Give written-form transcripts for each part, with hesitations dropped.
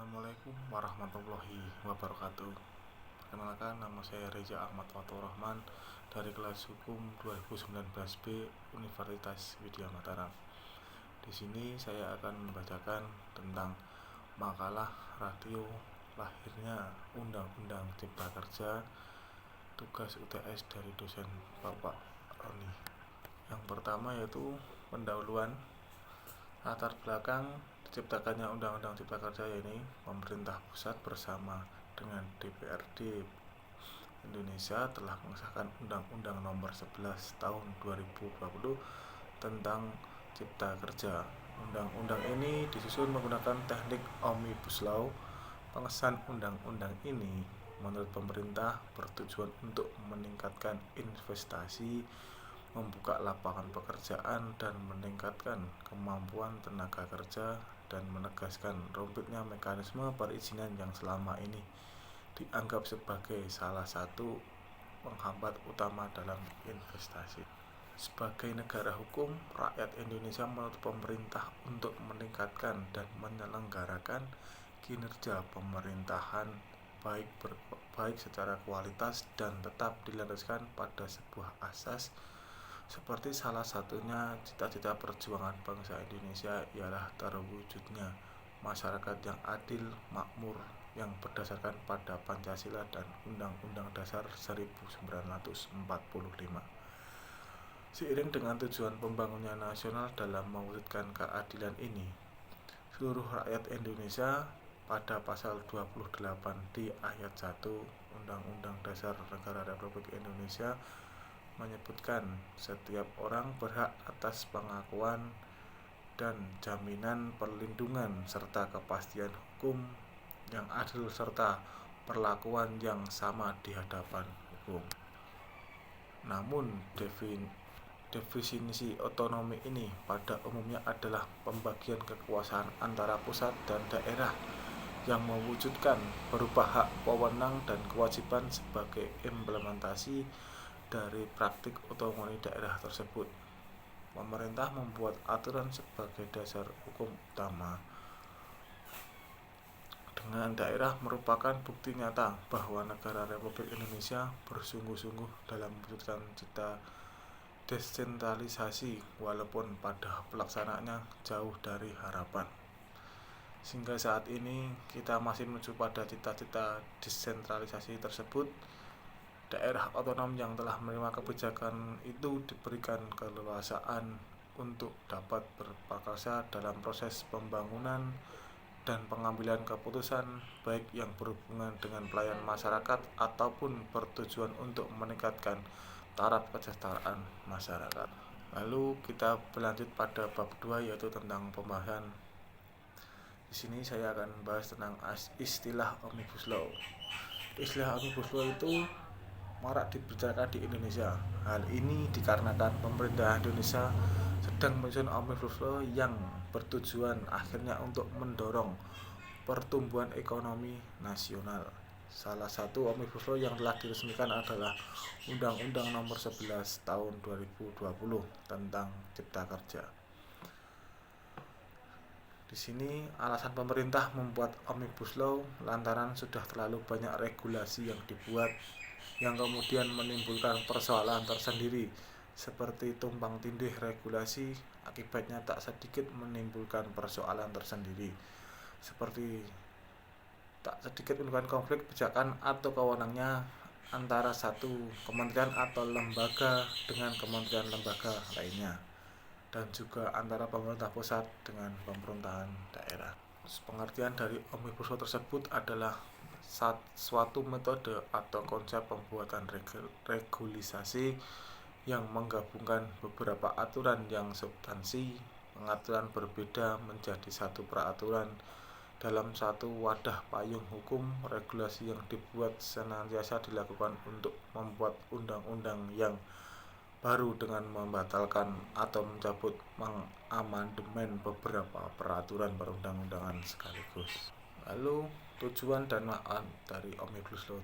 Assalamualaikum warahmatullahi wabarakatuh. Perkenalkan, nama saya Reza Ahmad Fatur Rahman dari kelas Hukum 2019B Universitas Widya Mataram. Di sini saya akan membacakan tentang makalah radio lahirnya Undang-Undang Cipta Kerja, tugas UTS dari dosen Bapak Roni. Yang pertama yaitu pendahuluan. Latar belakang diciptakannya Undang-Undang Cipta Kerja ini, pemerintah pusat bersama dengan DPRD Indonesia telah mengesahkan Undang-Undang Nomor 11 Tahun 2020 tentang Cipta Kerja. Undang-undang ini disusun menggunakan teknik Omnibus Law. Pengesahan undang-undang ini menurut pemerintah bertujuan untuk meningkatkan investasi, membuka lapangan pekerjaan, dan meningkatkan kemampuan tenaga kerja, dan menegaskan rumitnya mekanisme perizinan yang selama ini dianggap sebagai salah satu penghambat utama dalam investasi. Sebagai negara hukum, rakyat Indonesia menuntut pemerintah untuk meningkatkan dan menyelenggarakan kinerja pemerintahan baik secara kualitas dan tetap dilandaskan pada sebuah asas, seperti salah satunya cita-cita perjuangan bangsa Indonesia ialah terwujudnya masyarakat yang adil, makmur, yang berdasarkan pada Pancasila dan Undang-Undang Dasar 1945. Seiring dengan tujuan pembangunan nasional dalam mewujudkan keadilan ini, seluruh rakyat Indonesia pada pasal 28 di ayat 1 Undang-Undang Dasar Negara Republik Indonesia menyebutkan setiap orang berhak atas pengakuan dan jaminan perlindungan serta kepastian hukum yang adil serta perlakuan yang sama di hadapan hukum. Namun definisi otonomi ini pada umumnya adalah pembagian kekuasaan antara pusat dan daerah yang mewujudkan berupa hak, wewenang, dan kewajiban sebagai implementasi dari praktik otonomi daerah tersebut. Pemerintah membuat aturan sebagai dasar hukum utama. Dengan daerah merupakan bukti nyata bahwa negara Republik Indonesia bersungguh-sungguh dalam mewujudkan cita desentralisasi walaupun pada pelaksanaannya jauh dari harapan. Sehingga saat ini kita masih menuju pada cita-cita desentralisasi tersebut. Daerah otonom yang telah menerima kebijakan itu diberikan keleluasaan untuk dapat berprakarya dalam proses pembangunan dan pengambilan keputusan, baik yang berhubungan dengan pelayanan masyarakat ataupun bertujuan untuk meningkatkan taraf kesejahteraan masyarakat. Lalu kita berlanjut pada bab 2 yaitu tentang pembahasan. Di sini saya akan membahas tentang istilah Omnibus Law. Istilah Omnibus Law itu marak dibicarakan di Indonesia. Hal ini dikarenakan pemerintah Indonesia sedang menyusun Omnibus Law yang bertujuan akhirnya untuk mendorong pertumbuhan ekonomi nasional. Salah satu Omnibus Law yang telah diresmikan adalah Undang-Undang Nomor 11 Tahun 2020 tentang Cipta Kerja. Di sini alasan pemerintah membuat Omnibus Law lantaran sudah terlalu banyak regulasi yang dibuat yang kemudian menimbulkan persoalan tersendiri seperti tumpang tindih regulasi, akibatnya tak sedikit menimbulkan persoalan tersendiri seperti tak sedikit menimbulkan konflik kebijakan atau kewenangannya antara satu kementerian atau lembaga dengan kementerian lembaga lainnya, dan juga antara pemerintah pusat dengan pemerintahan daerah. Pengertian dari Omnibus Law tersebut adalah suatu metode atau konsep pembuatan regulasi yang menggabungkan beberapa aturan yang substansi pengaturan berbeda menjadi satu peraturan dalam satu wadah payung hukum. Regulasi yang dibuat senantiasa dilakukan untuk membuat undang-undang yang baru dengan membatalkan atau mencabut, mengamandemen beberapa peraturan perundang-undangan sekaligus. Lalu tujuan dan makna dari Omnibus Law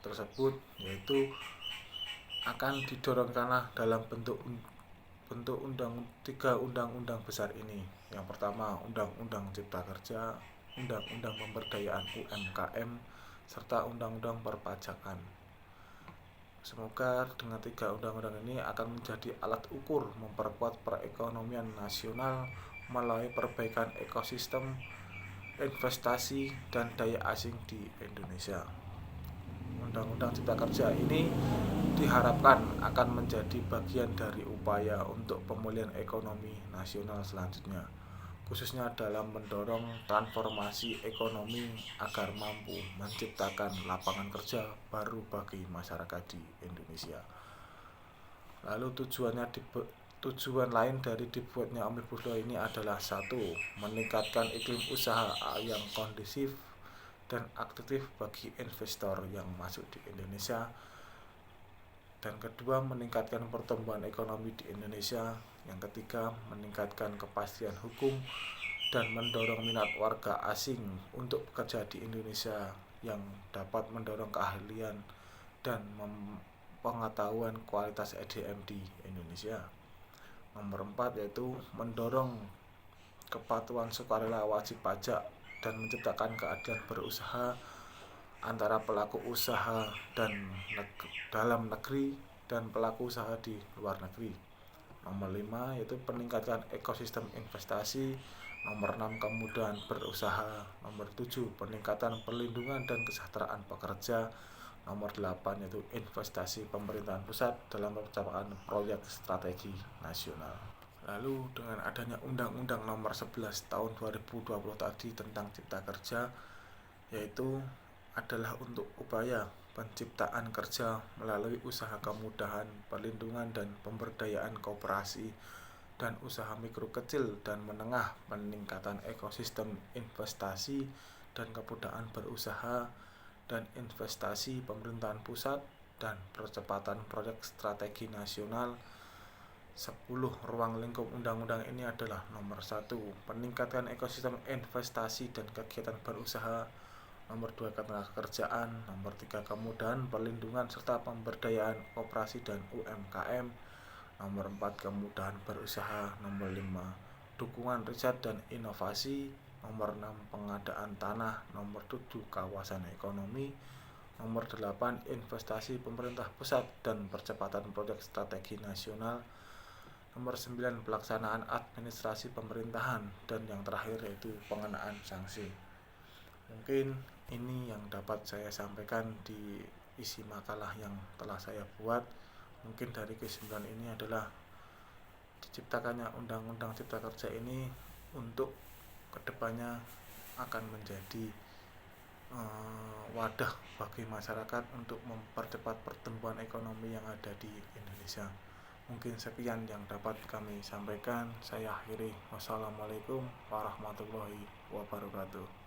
tersebut yaitu akan didorongkanlah dalam bentuk tiga undang-undang besar ini. Yang pertama Undang-Undang Cipta Kerja, Undang-Undang Pemberdayaan UMKM, serta Undang-Undang Perpajakan. Semoga dengan 3 undang-undang ini akan menjadi alat ukur memperkuat perekonomian nasional melalui perbaikan ekosistem investasi dan daya asing di Indonesia. Undang-Undang Cipta Kerja ini diharapkan akan menjadi bagian dari upaya untuk pemulihan ekonomi nasional selanjutnya, khususnya dalam mendorong transformasi ekonomi agar mampu menciptakan lapangan kerja baru bagi masyarakat di Indonesia. Lalu tujuan lain dari dibuatnya Omnibus Law ini adalah: 1. Meningkatkan iklim usaha yang kondusif dan aktif bagi investor yang masuk di Indonesia. Dan kedua, meningkatkan pertumbuhan ekonomi di Indonesia. Yang ketiga, meningkatkan kepastian hukum dan mendorong minat warga asing untuk bekerja di Indonesia yang dapat mendorong keahlian dan pengetahuan kualitas SDM di Indonesia. Nomor 4 yaitu mendorong kepatuhan sukarela wajib pajak dan menciptakan keadilan berusaha antara pelaku usaha dalam negeri dan pelaku usaha di luar negeri. Nomor 5 yaitu peningkatan ekosistem investasi. Nomor 6 kemudahan berusaha. Nomor 7 peningkatan perlindungan dan kesejahteraan pekerja. Nomor 8 yaitu investasi pemerintahan pusat dalam pencapaian proyek strategi nasional. Lalu dengan adanya Undang-Undang Nomor 11 Tahun 2020 tadi tentang Cipta Kerja, yaitu adalah untuk upaya penciptaan kerja melalui usaha kemudahan, perlindungan dan pemberdayaan koperasi dan usaha mikro kecil dan menengah, peningkatan ekosistem investasi dan kemudahan berusaha dan investasi pemerintahan pusat dan percepatan proyek strategi nasional. 10 ruang lingkup undang-undang ini adalah: nomor 1, peningkatan ekosistem investasi dan kegiatan berusaha. Nomor 2, ketenagakerjaan. Nomor 3, kemudahan, perlindungan serta pemberdayaan koperasi dan UMKM. Nomor 4, kemudahan berusaha. Nomor 5, dukungan riset dan inovasi. Nomor 6, pengadaan tanah. Nomor 7, kawasan ekonomi. Nomor 8, investasi pemerintah pusat dan percepatan proyek strategi nasional. Nomor 9, pelaksanaan administrasi pemerintahan. Dan yang terakhir yaitu pengenaan sanksi. Mungkin ini yang dapat saya sampaikan di isi makalah yang telah saya buat. Mungkin dari kesimpulan ini adalah diciptakannya Undang-Undang Cipta Kerja ini untuk kedepannya akan menjadi wadah bagi masyarakat untuk mempercepat pertumbuhan ekonomi yang ada di Indonesia. Mungkin sekian yang dapat kami sampaikan. Saya akhiri. Wassalamualaikum warahmatullahi wabarakatuh.